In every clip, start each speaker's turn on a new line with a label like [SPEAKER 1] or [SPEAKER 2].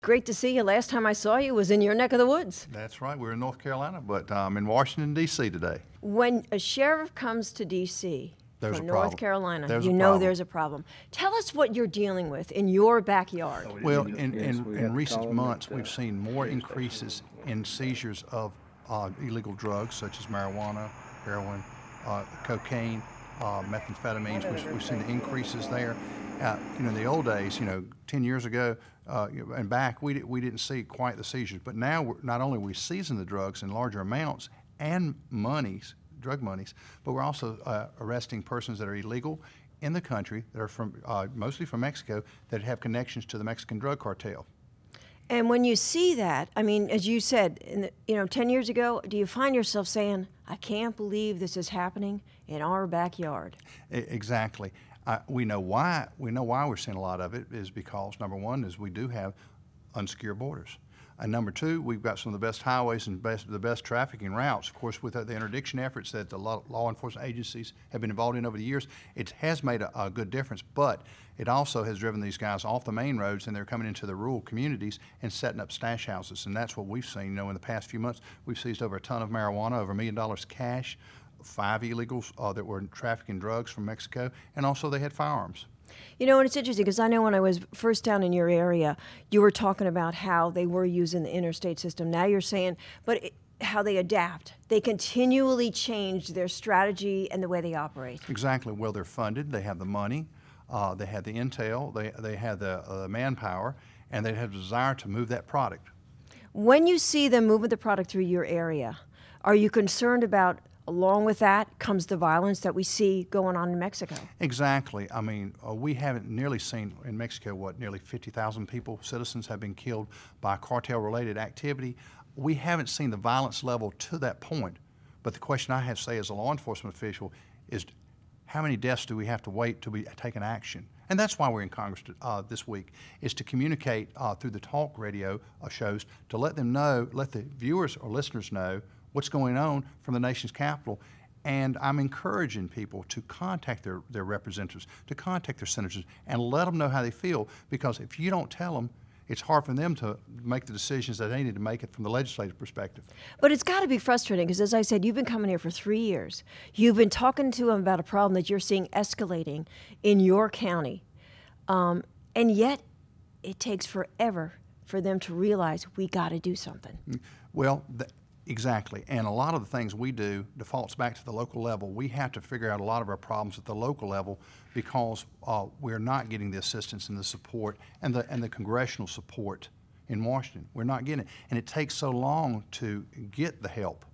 [SPEAKER 1] great to see you. Last time I saw you was in your neck of the woods.
[SPEAKER 2] That's right. We're in North Carolina, but I'm in Washington, D.C. today.
[SPEAKER 1] When a sheriff comes to D.C.
[SPEAKER 2] There's
[SPEAKER 1] from
[SPEAKER 2] a problem.
[SPEAKER 1] North Carolina,
[SPEAKER 2] There's
[SPEAKER 1] you
[SPEAKER 2] a
[SPEAKER 1] know
[SPEAKER 2] problem.
[SPEAKER 1] there's a problem. Tell us what you're dealing with in your backyard.
[SPEAKER 2] Well, in recent months, we've seen more increases in seizures of illegal drugs such as marijuana, heroin, cocaine, methamphetamines. We've seen the increases there. In the old days, 10 years ago and back, we didn't see quite the seizures. But now, not only are we seizing the drugs in larger amounts and drug monies, but we're also arresting persons that are illegal in the country, that are from mostly from Mexico, that have connections to the Mexican drug cartel.
[SPEAKER 1] And when you see that, I mean, as you said, 10 years ago, do you find yourself saying, I can't believe this is happening in our backyard?
[SPEAKER 2] Exactly. We know why we're seeing a lot of it is because, number one, is we do have unsecured borders. And number two, we've got some of the best highways and the best trafficking routes. Of course, with the interdiction efforts that the law enforcement agencies have been involved in over the years, it has made a good difference. But it also has driven these guys off the main roads, and they're coming into the rural communities and setting up stash houses. And that's what we've seen. In the past few months, we've seized over a ton of marijuana, over $1 million cash, 5 illegals that were trafficking drugs from Mexico, and also they had firearms.
[SPEAKER 1] And it's interesting because I know when I was first down in your area, you were talking about how they were using the interstate system. Now you're saying, how they adapt. They continually change their strategy and the way they operate.
[SPEAKER 2] Exactly. Well, they're funded. They have the money. They have the intel. They have the manpower, and they have the desire to move that product.
[SPEAKER 1] When you see them moving the product through your area, are you concerned about, along with that comes the violence that we see going on in Mexico?
[SPEAKER 2] Exactly. I mean, we haven't nearly seen in Mexico, nearly 50,000 citizens have been killed by cartel-related activity. We haven't seen the violence level to that point. But the question I have to say as a law enforcement official is, how many deaths do we have to wait to be taking action? And that's why we're in Congress this week, is to communicate through the talk radio shows to let them know, let the viewers or listeners know what's going on from the nation's capital. And I'm encouraging people to contact their representatives, to contact their senators, and let them know how they feel, because if you don't tell them, it's hard for them to make the decisions that they need to make it from the legislative perspective.
[SPEAKER 1] But it's got to be frustrating because, as I said, you've been coming here for 3 years. You've been talking to them about a problem that you're seeing escalating in your county. And yet it takes forever for them to realize we got to do something.
[SPEAKER 2] Well, exactly. And a lot of the things we do defaults back to the local level. We have to figure out a lot of our problems at the local level because we're not getting the assistance and the support and the congressional support in Washington. We're not getting it. And it takes so long to get the help,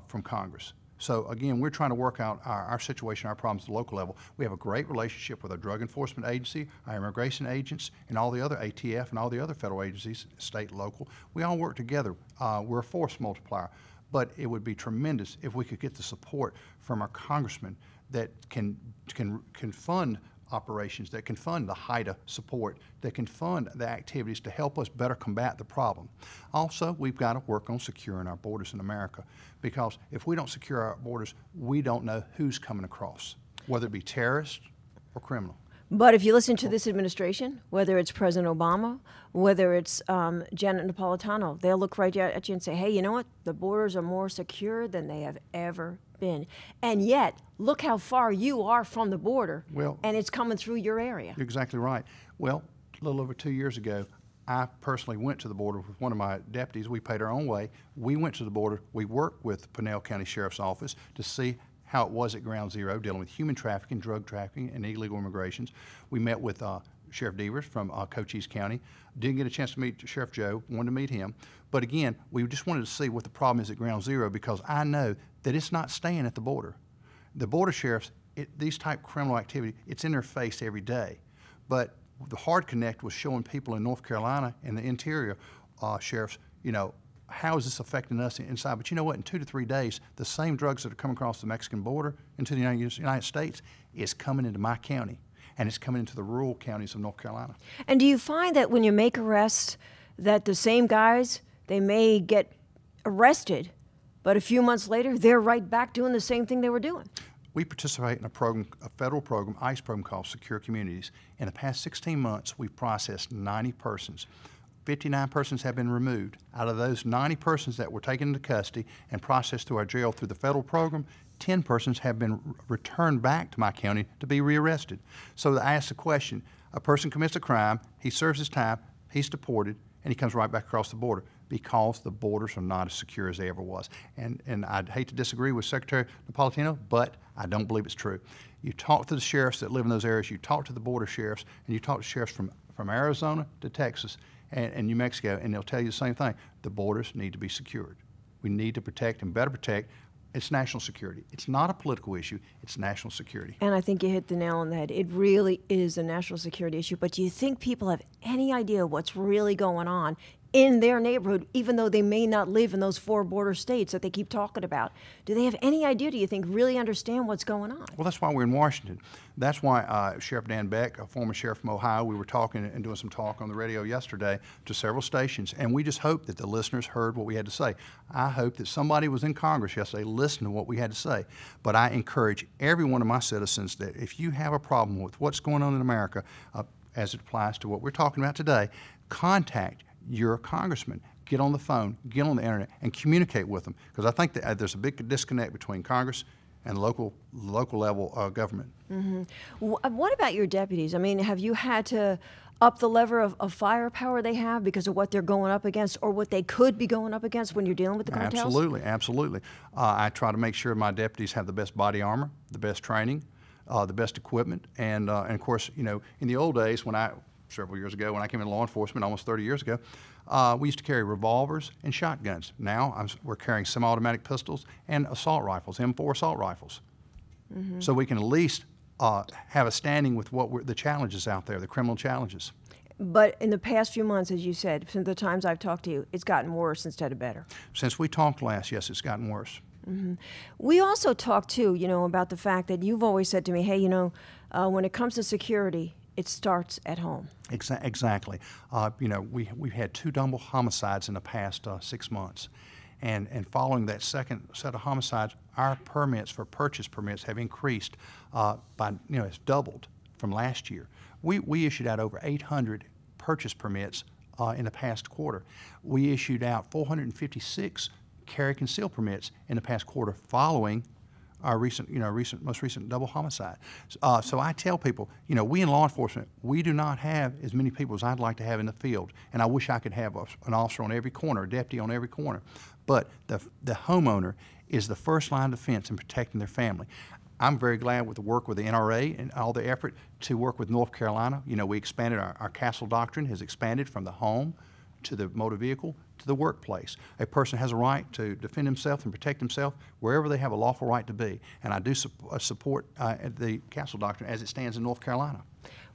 [SPEAKER 2] from Congress. So again, we're trying to work out our situation, our problems at the local level. We have a great relationship with our drug enforcement agency, our immigration agents, and all the other ATF and all the other federal agencies, state and local. We all work together. We're a force multiplier. But it would be tremendous if we could get the support from our congressmen that can fund operations, that can fund the HIDA support, that can fund the activities to help us better combat the problem. Also, we've got to work on securing our borders in America, because if we don't secure our borders, we don't know who's coming across, whether it be terrorist or criminal.
[SPEAKER 1] But if you listen to this administration, whether it's President Obama, whether it's Janet Napolitano, they'll look right at you and say, hey, you know what? The borders are more secure than they have ever been. And yet, look how far you are from the border, and it's coming through your area.
[SPEAKER 2] You're exactly right. Well, a little over 2 years ago, I personally went to the border with one of my deputies. We paid our own way. We went to the border. We worked with Pinell County Sheriff's Office to see how it was at ground zero, dealing with human trafficking, drug trafficking, and illegal immigrations. We met with Sheriff Devers from Cochise County. Didn't get a chance to meet Sheriff Joe, wanted to meet him. But again, we just wanted to see what the problem is at ground zero, because I know that it's not staying at the border. The border sheriffs, these type of criminal activity, it's in their face every day. But the hard connect was showing people in North Carolina and the interior sheriffs, how is this affecting us inside? But you know what? In 2 to 3 days, the same drugs that are coming across the Mexican border into the United States is coming into my county, and it's coming into the rural counties of North Carolina.
[SPEAKER 1] And do you find that when you make arrests, that the same guys, they may get arrested, but a few months later, they're right back doing the same thing they were doing?
[SPEAKER 2] We participate in a program, a federal program, ICE program called Secure Communities. In the past 16 months, we've processed 90 persons. 59 persons have been removed. Out of those 90 persons that were taken into custody and processed through our jail through the federal program, 10 persons have been returned back to my county to be rearrested. So I ask the question, a person commits a crime, he serves his time, he's deported, and he comes right back across the border because the borders are not as secure as they ever was. And I'd hate to disagree with Secretary Napolitano, but I don't believe it's true. You talk to the sheriffs that live in those areas, you talk to the border sheriffs, and you talk to sheriffs from Arizona to Texas and New Mexico, and they'll tell you the same thing. The borders need to be secured. We need to protect and better protect. It's national security. It's not a political issue. It's national security.
[SPEAKER 1] And I think you hit the nail on the head. It really is a national security issue. But do you think people have any idea what's really going on in their neighborhood, even though they may not live in those 4 border states that they keep talking about? Do they have any idea, do you think, really understand what's going on?
[SPEAKER 2] Well, that's why we're in Washington. That's why Sheriff Dan Beck, a former sheriff from Ohio, we were talking and doing some talk on the radio yesterday to several stations, and we just hope that the listeners heard what we had to say. I hope that somebody was in Congress yesterday listening to what we had to say. But I encourage every one of my citizens that if you have a problem with what's going on in America, as it applies to what we're talking about today, contact your congressman. Get on the phone, get on the internet, and communicate with them. Because I think that there's a big disconnect between Congress and local level government.
[SPEAKER 1] Mm-hmm. What about your deputies? I mean, have you had to up the lever of firepower they have because of what they're going up against or what they could be going up against when you're dealing with the cartels?
[SPEAKER 2] Absolutely, absolutely. I try to make sure my deputies have the best body armor, the best training, the best equipment, and of course, you know, in the old days several years ago when I came into law enforcement, almost 30 years ago, we used to carry revolvers and shotguns. Now we're carrying semi-automatic pistols and assault rifles, M4 assault rifles. Mm-hmm. So we can at least have a standing with the challenges out there, the criminal challenges.
[SPEAKER 1] But in the past few months, as you said, since the times I've talked to you, it's gotten worse instead of better.
[SPEAKER 2] Since we talked last, yes, it's gotten worse.
[SPEAKER 1] Mm-hmm. We also talked, too, about the fact that you've always said to me, hey, when it comes to security, it starts at home.
[SPEAKER 2] Exactly. We've had 2 double homicides in the past 6 months. And following that second set of homicides, our permits for purchase permits have increased it's doubled from last year. We issued out over 800 purchase permits in the past quarter. We issued out 456 carry conceal permits in the past quarter following our most recent double homicide. So I tell people, we in law enforcement, we do not have as many people as I'd like to have in the field. And I wish I could have an officer on every corner, a deputy on every corner. But the homeowner is the first line of defense in protecting their family. I'm very glad with the work with the NRA and all the effort to work with North Carolina. We expanded our castle doctrine has expanded from the home to the motor vehicle to the workplace. A person has a right to defend himself and protect himself wherever they have a lawful right to be. And I do support the castle doctrine as it stands in North Carolina.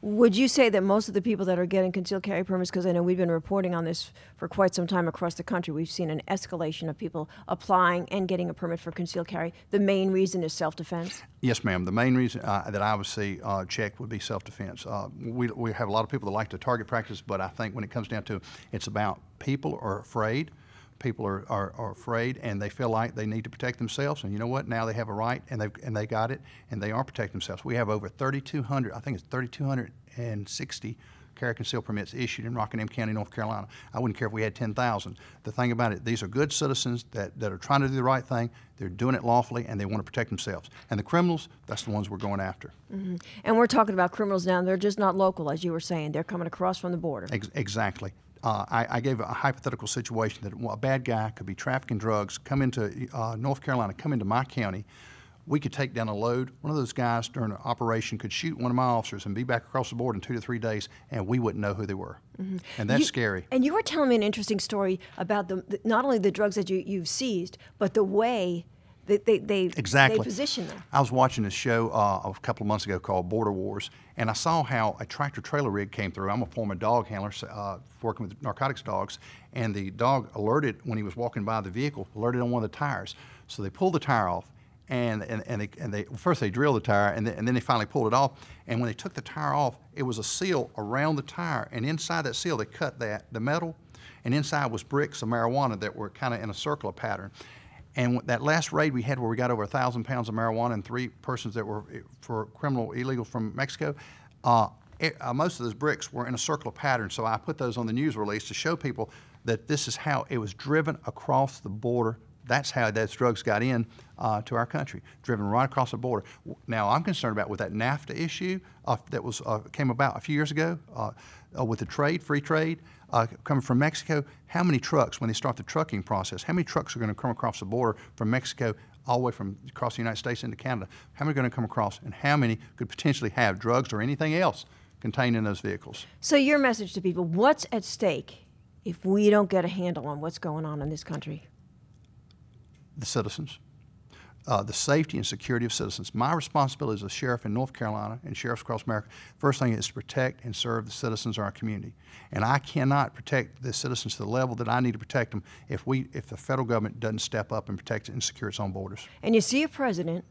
[SPEAKER 1] Would you say that most of the people that are getting concealed carry permits, because I know we've been reporting on this for quite some time across the country, we've seen an escalation of people applying and getting a permit for concealed carry. The main reason is self-defense? Yes, ma'am. The main reason that I would see checked would be self-defense. We have a lot of people that like to target practice, but I think when it comes down to it, it's about people are afraid. People are afraid, and they feel like they need to protect themselves. And you know what? Now they have a right, and they got it, and they are protecting themselves. We have over 3,200. I think it's 3,260 carry conceal permits issued in Rockingham County, North Carolina. I wouldn't care if we had 10,000. The thing about it, these are good citizens that are trying to do the right thing. They're doing it lawfully, and they want to protect themselves. And the criminals, that's the ones we're going after. Mm-hmm. And we're talking about criminals now. They're just not local, as you were saying. They're coming across from the border. Exactly. I gave a hypothetical situation that a bad guy could be trafficking drugs, come into North Carolina, come into my county. We could take down a load. One of those guys during an operation could shoot one of my officers and be back across the board in 2 to 3 days, and we wouldn't know who they were. Mm-hmm. And that's scary. And you were telling me an interesting story about not only the drugs that you've seized, but the way they position them. I was watching a show a couple of months ago called Border Wars, and I saw how a tractor-trailer rig came through. I'm a former dog handler working with narcotics dogs, and the dog alerted when he was walking by the vehicle, alerted on one of the tires. So they pulled the tire off, and they first they drilled the tire, and then they finally pulled it off. And when they took the tire off, it was a seal around the tire, and inside that seal they cut the metal, and inside was bricks of marijuana that were kind of in a circular pattern. And that last raid we had where we got over 1,000 pounds of marijuana and 3 persons that were for illegal from Mexico,
[SPEAKER 2] most of those bricks were in a circular pattern, so I put those on the news release to show people that this is how it was driven across the border. That's how those drugs got in to our country, driven right across the border. Now, I'm concerned about with that NAFTA issue that was came about a few years ago with the free trade coming from Mexico. How many trucks, when they start the trucking process, how many trucks are going to come across the border from Mexico all the way from across the United States into Canada? How many are going to come across, and how many could potentially have drugs or anything else contained in those vehicles?
[SPEAKER 1] So your message to people, what's at stake if we don't get a handle on what's going on in this country?
[SPEAKER 2] The citizens, the safety and security of citizens. My responsibility as a sheriff in North Carolina and sheriffs across America, first thing is to protect and serve the citizens of our community. And I cannot protect the citizens to the level that I need to protect them if the federal government doesn't step up and protect and secure its own borders.
[SPEAKER 1] And you see a president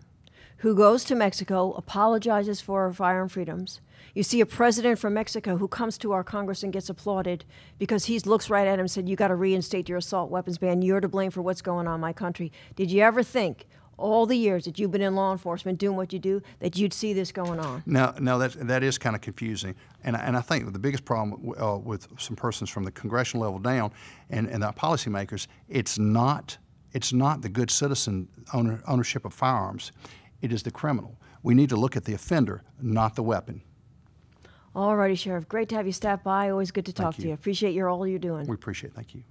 [SPEAKER 1] who goes to Mexico, apologizes for our firearm freedoms. You see a president from Mexico who comes to our Congress and gets applauded because he looks right at him and said, you got to reinstate your assault weapons ban. You're to blame for what's going on in my country. Did you ever think, all the years that you've been in law enforcement doing what you do, that you'd see this going on?
[SPEAKER 2] No, that is kind of confusing. And I think the biggest problem with some persons from the congressional level down and the policymakers, it's not the good citizen ownership of firearms. It is the criminal. We need to look at the offender, not the weapon.
[SPEAKER 1] All righty, Sheriff. Great to have you stop by. Always good to talk to you. Appreciate all you're doing.
[SPEAKER 2] We appreciate it. Thank you.